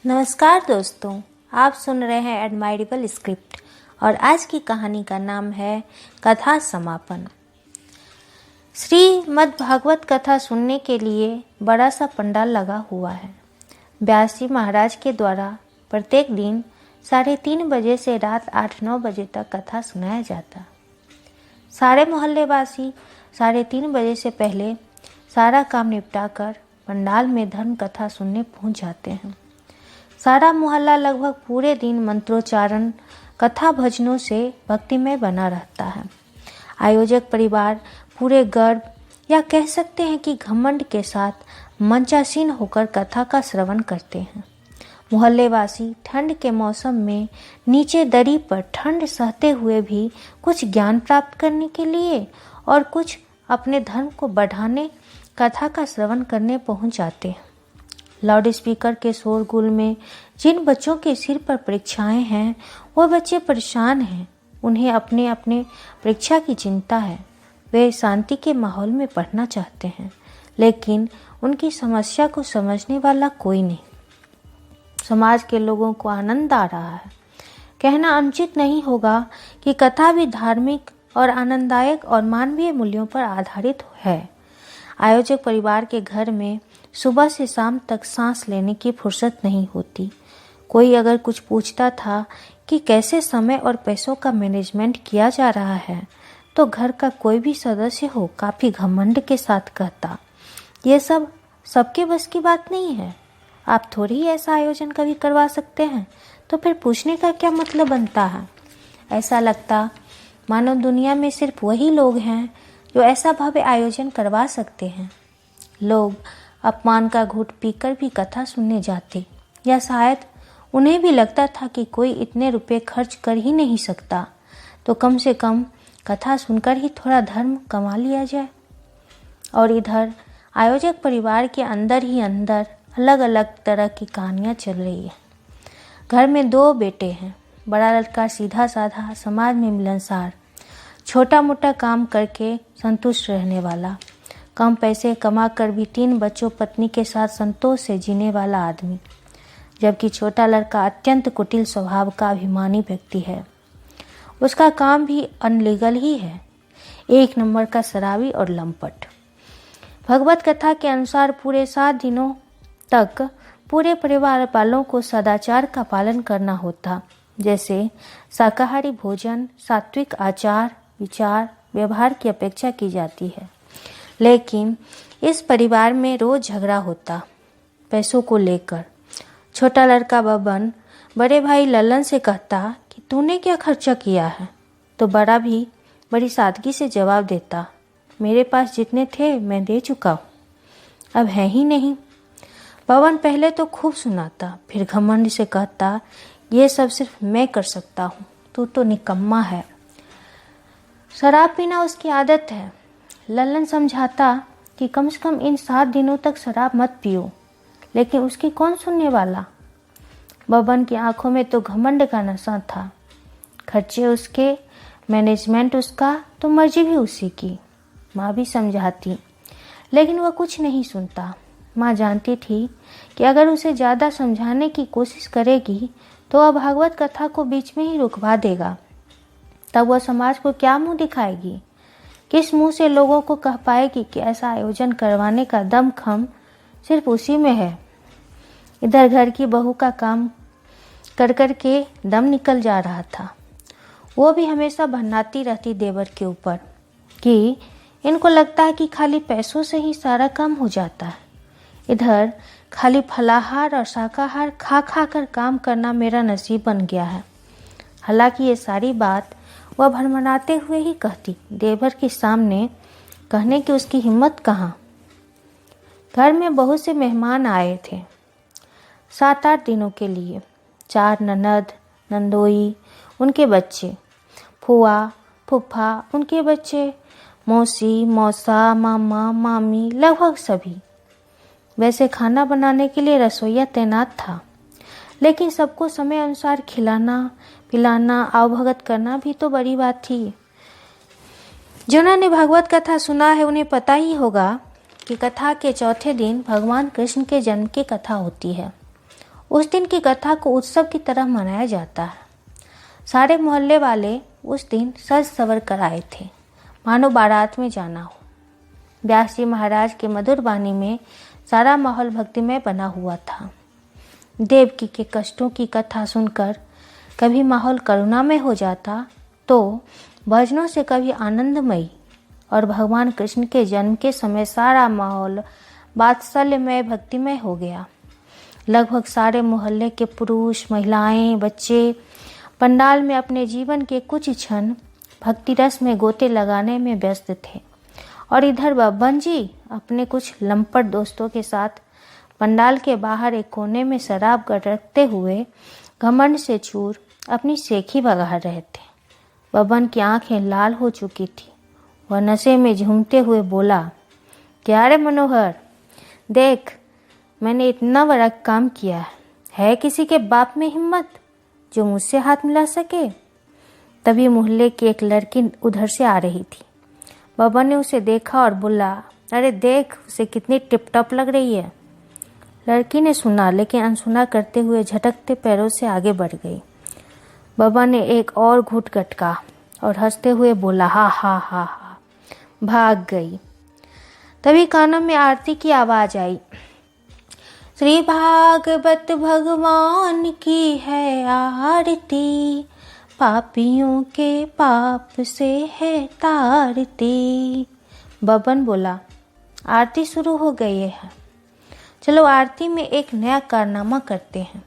नमस्कार दोस्तों, आप सुन रहे हैं एडमायरेबल स्क्रिप्ट और आज की कहानी का नाम है कथा समापन। श्रीमद् भागवत कथा सुनने के लिए बड़ा सा पंडाल लगा हुआ है। व्यास जी महाराज के द्वारा प्रत्येक दिन 3:30 बजे से रात 8-9 बजे तक कथा सुनाया जाता। सारे मोहल्लेवासी 3:30 बजे से पहले सारा काम निपटाकर पंडाल में धर्म कथा सुनने पहुंच जाते हैं। सारा मोहल्ला लगभग पूरे दिन मंत्रोच्चारण, कथा भजनों से भक्तिमय बना रहता है। आयोजक परिवार पूरे गर्व या कह सकते हैं कि घमंड के साथ मंचासीन होकर कथा का श्रवण करते हैं। मोहल्लेवासी ठंड के मौसम में नीचे दरी पर ठंड सहते हुए भी कुछ ज्ञान प्राप्त करने के लिए और कुछ अपने धर्म को बढ़ाने कथा का श्रवण करने पहुंच जाते हैं। लाउड स्पीकर के शोरगुल में जिन बच्चों के सिर पर परीक्षाएं हैं, वो बच्चे परेशान हैं। उन्हें अपने अपने परीक्षा की चिंता है। वे शांति के माहौल में पढ़ना चाहते हैं, लेकिन उनकी समस्या को समझने वाला कोई नहीं। समाज के लोगों को आनंद आ रहा है। कहना अनुचित नहीं होगा कि कथा भी धार्मिक और आनंददायक और मानवीय मूल्यों पर आधारित है। आयोजक परिवार के घर में सुबह से शाम तक सांस लेने की फुर्सत नहीं होती। कोई अगर कुछ पूछता था कि कैसे समय और पैसों का मैनेजमेंट किया जा रहा है, तो घर का कोई भी सदस्य हो काफ़ी घमंड के साथ कहता, ये सब सबके बस की बात नहीं है। आप थोड़ी ही ऐसा आयोजन कभी करवा सकते हैं, तो फिर पूछने का क्या मतलब बनता है। ऐसा लगता मानो दुनिया में सिर्फ वही लोग हैं जो ऐसा भव्य आयोजन करवा सकते हैं। लोग अपमान का घूंट पीकर भी कथा सुनने जाते, या शायद उन्हें भी लगता था कि कोई इतने रुपए खर्च कर ही नहीं सकता, तो कम से कम कथा सुनकर ही थोड़ा धर्म कमा लिया जाए। और इधर आयोजक परिवार के अंदर ही अंदर अलग अलग तरह की कहानियाँ चल रही है। घर में 2 बेटे हैं। बड़ा लड़का सीधा साधा, समाज में मिलनसार, छोटा मोटा काम करके संतुष्ट रहने वाला, कम पैसे कमा कर भी 3 बच्चों पत्नी के साथ संतोष से जीने वाला आदमी। जबकि छोटा लड़का अत्यंत कुटिल स्वभाव का अभिमानी व्यक्ति है। उसका काम भी अनलीगल ही है, 1 नंबर का शराबी और लंपट। भगवत कथा के अनुसार पूरे 7 दिनों तक पूरे परिवार वालों को सदाचार का पालन करना होता, जैसे शाकाहारी भोजन, सात्विक आचार विचार व्यवहार की अपेक्षा की जाती है। लेकिन इस परिवार में रोज झगड़ा होता पैसों को लेकर। छोटा लड़का बबन बड़े भाई ललन से कहता कि तूने क्या खर्चा किया है, तो बड़ा भी बड़ी सादगी से जवाब देता, मेरे पास जितने थे मैं दे चुका हूँ, अब है ही नहीं। बबन पहले तो खूब सुनाता, फिर घमंड से कहता, ये सब सिर्फ मैं कर सकता हूँ, तू तो निकम्मा है। शराब पीना उसकी आदत है। ललन समझाता कि कम से कम इन 7 दिनों तक शराब मत पियो, लेकिन उसकी कौन सुनने वाला। बबन की आंखों में तो घमंड का नशा था। खर्चे उसके, मैनेजमेंट उसका, तो मर्जी भी उसी की। माँ भी समझाती, लेकिन वह कुछ नहीं सुनता। माँ जानती थी कि अगर उसे ज़्यादा समझाने की कोशिश करेगी तो वह भागवत कथा को बीच में ही रुकवा देगा। तब वह समाज को क्या मुंह दिखाएगी, किस मुंह से लोगों को कह पाएगी कि ऐसा आयोजन करवाने का दमखम सिर्फ उसी में है। इधर घर की बहू का काम कर कर के दम निकल जा रहा था। वो भी हमेशा भन्नाती रहती देवर के ऊपर कि इनको लगता है कि खाली पैसों से ही सारा काम हो जाता है। इधर खाली फलाहार और शाकाहार खा खा कर काम करना मेरा नसीब बन गया है। हालांकि ये सारी बात वह भरमराते हुए ही कहती, देवर के सामने कहने की उसकी हिम्मत कहाँ। घर में बहुत से मेहमान आए थे 7-8 दिनों के लिए। 4 ननद नंदोई उनके बच्चे, फुआ फूफा उनके बच्चे, मौसी मौसा मामा मामी, लगभग सभी। वैसे खाना बनाने के लिए रसोइया तैनात था, लेकिन सबको समय अनुसार खिलाना पिलाना आवभगत करना भी तो बड़ी बात थी। जिन्होंने भागवत कथा सुना है उन्हें पता ही होगा कि कथा के चौथे दिन भगवान कृष्ण के जन्म की कथा होती है। उस दिन की कथा को उत्सव की तरह मनाया जाता है। सारे मोहल्ले वाले उस दिन सज सवर कर आए थे, मानो बारात में जाना हो। व्यास जी महाराज के मधुर वाणी में सारा माहौल भक्तिमय बना हुआ था। देवकी के कष्टों की कथा सुनकर कभी माहौल करुणामय हो जाता, तो भजनों से कभी आनंदमयी, और भगवान कृष्ण के जन्म के समय सारा माहौल वात्सल्यमय भक्तिमय हो गया। लगभग सारे मोहल्ले के पुरुष, महिलाएं, बच्चे पंडाल में अपने जीवन के कुछ क्षण भक्ति रस में गोते लगाने में व्यस्त थे, और इधर बब्बन जी अपने कुछ लंपट दोस्तों के साथ पंडाल के बाहर एक कोने में शराब गटकते हुए घमंड से चूर अपनी सेखी बगा रहे थे। बब्बन की आंखें लाल हो चुकी थी। वह नशे में झूमते हुए बोला, क्या रे मनोहर, देख मैंने इतना बड़ा काम किया है किसी के बाप में हिम्मत जो मुझसे हाथ मिला सके। तभी मोहल्ले की एक लड़की उधर से आ रही थी। बब्बन ने उसे देखा और बोला, अरे देख उसे कितनी टिप टॉप लग रही है। लड़की ने सुना, लेकिन अनसुना करते हुए झटकते पैरों से आगे बढ़ गई। बब्बन ने एक और घूंट गटका और हंसते हुए बोला, हा हा हा हा, भाग गई। तभी कानों में आरती की आवाज आई, श्री भागवत भगवान की है आरती, पापियों के पाप से है तारती। बब्बन बोला, आरती शुरू हो गई है, चलो आरती में एक नया कारनामा करते हैं।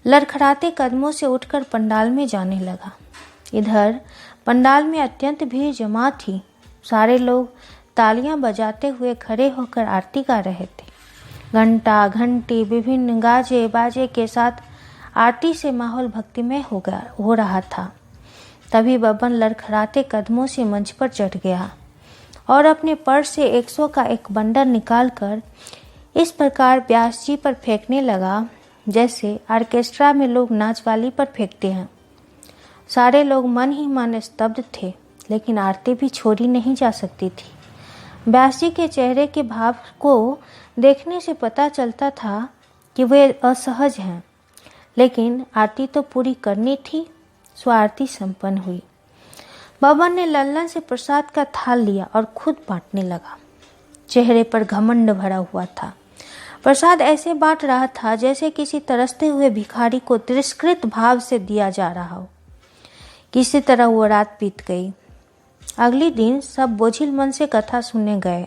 लड़खड़ाते कदमों से उठकर पंडाल में जाने लगा। इधर पंडाल में अत्यंत भीड़ जमा थी। सारे लोग तालियां बजाते हुए खड़े होकर आरती गा रहे थे। घंटा घंटी विभिन्न गाजे बाजे के साथ आरती से माहौल भक्तिमय हो रहा था। तभी बब्बन लड़खड़ाते कदमों से मंच पर चढ़ गया और अपने पर्स से 100 का एक बंडल निकालकर इस प्रकार व्यास जी पर फेंकने लगा जैसे ऑर्केस्ट्रा में लोग नाच वाली पर फेंकते हैं। सारे लोग मन ही मन स्तब्ध थे, लेकिन आरती भी छोड़ी नहीं जा सकती थी। व्यास जी के चेहरे के भाव को देखने से पता चलता था कि वे असहज हैं, लेकिन आरती तो पूरी करनी थी। सो आरती संपन्न हुई। बब्बन ने लल्लन से प्रसाद का थाल लिया और खुद बांटने लगा। चेहरे पर घमंड भरा हुआ था। प्रसाद ऐसे बांट रहा था जैसे किसी तरसते हुए भिखारी को तिरस्कृत भाव से दिया जा रहा हो। किसी तरह वो रात बीत गई। अगले दिन सब बोझिल मन से कथा सुनने गए।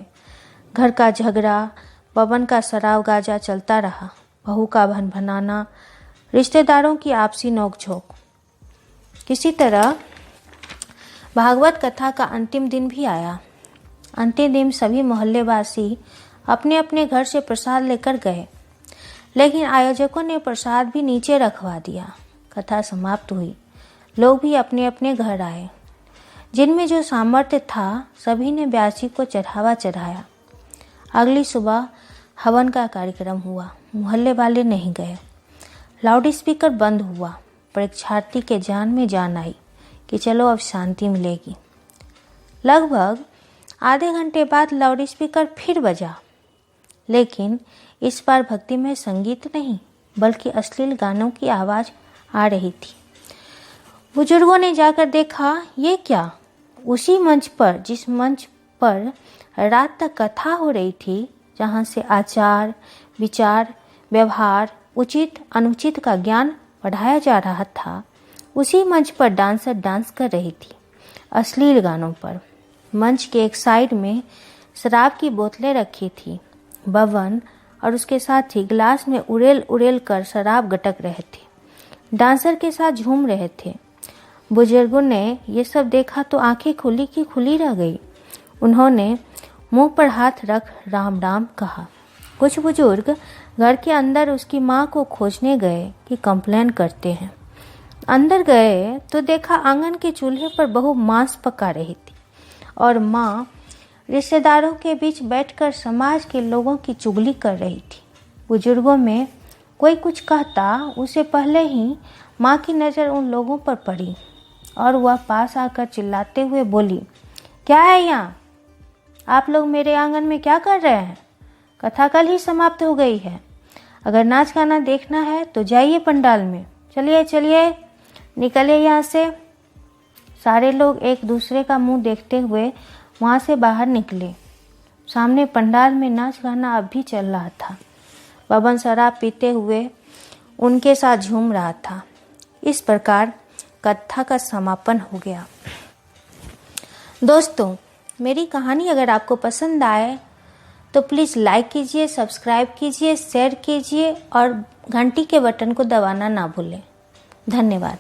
घर का झगड़ा, बब्बन का शराब गाजा चलता रहा। बहू का भनभनाना, रिश्तेदारों की आपसी नोकझोंक। किसी तरह भागवत कथा का अंतिम दिन भी आया। अंतिम दिन सभी मोहल्लेवासी अपने अपने घर से प्रसाद लेकर गए, लेकिन आयोजकों ने प्रसाद भी नीचे रखवा दिया। कथा समाप्त हुई। लोग भी अपने अपने घर आए। जिनमें जो सामर्थ्य था सभी ने व्यास जी को चढ़ावा चढ़ाया। अगली सुबह हवन का कार्यक्रम हुआ। मोहल्ले वाले नहीं गए। लाउड स्पीकर बंद हुआ। परीक्षार्थी के जान में जान आई कि चलो अब शांति मिलेगी। लगभग आधे घंटे बाद लाउड स्पीकर फिर बजा, लेकिन इस बार भक्तिमय संगीत नहीं बल्कि अश्लील गानों की आवाज आ रही थी। बुजुर्गों ने जाकर देखा, ये क्या? उसी मंच पर जिस मंच पर रात तक कथा हो रही थी, जहाँ से आचार, विचार, व्यवहार, उचित अनुचित का ज्ञान पढ़ाया जा रहा था, उसी मंच पर डांसर डांस कर रही थी अश्लील गानों पर। मंच के एक साइड में शराब की बोतलें रखी थी। बब्बन और उसके साथी गिलास में उड़ेल उड़ेल कर शराब गटक रहे थे, डांसर के साथ झूम रहे थे। बुजुर्गों ने ये सब देखा तो आंखें खुली की खुली रह गई। उन्होंने मुंह पर हाथ रख राम राम कहा। कुछ बुजुर्ग घर के अंदर उसकी माँ को खोजने गए कि कंप्लेन करते हैं। अंदर गए तो देखा आंगन के चूल्हे पर बहू मांस पका रही थी और माँ रिश्तेदारों के बीच बैठकर समाज के लोगों की चुगली कर रही थी। बुजुर्गों में कोई कुछ कहता उससे पहले ही माँ की नज़र उन लोगों पर पड़ी और वह पास आकर चिल्लाते हुए बोली, क्या है यहाँ? आप लोग मेरे आंगन में क्या कर रहे हैं? कथा कल ही समाप्त हो गई है। अगर नाच गाना देखना है तो जाइए पंडाल में, चलिए चलिए निकलिए यहाँ से। सारे लोग एक दूसरे का मुंह देखते हुए वहाँ से बाहर निकले। सामने पंडाल में नाच गाना अब भी चल रहा था। बबन शराब पीते हुए उनके साथ झूम रहा था। इस प्रकार कथा का समापन हो गया। दोस्तों, मेरी कहानी अगर आपको पसंद आए तो प्लीज़ लाइक कीजिए, सब्सक्राइब कीजिए, शेयर कीजिए और घंटी के बटन को दबाना ना भूलें। धन्यवाद।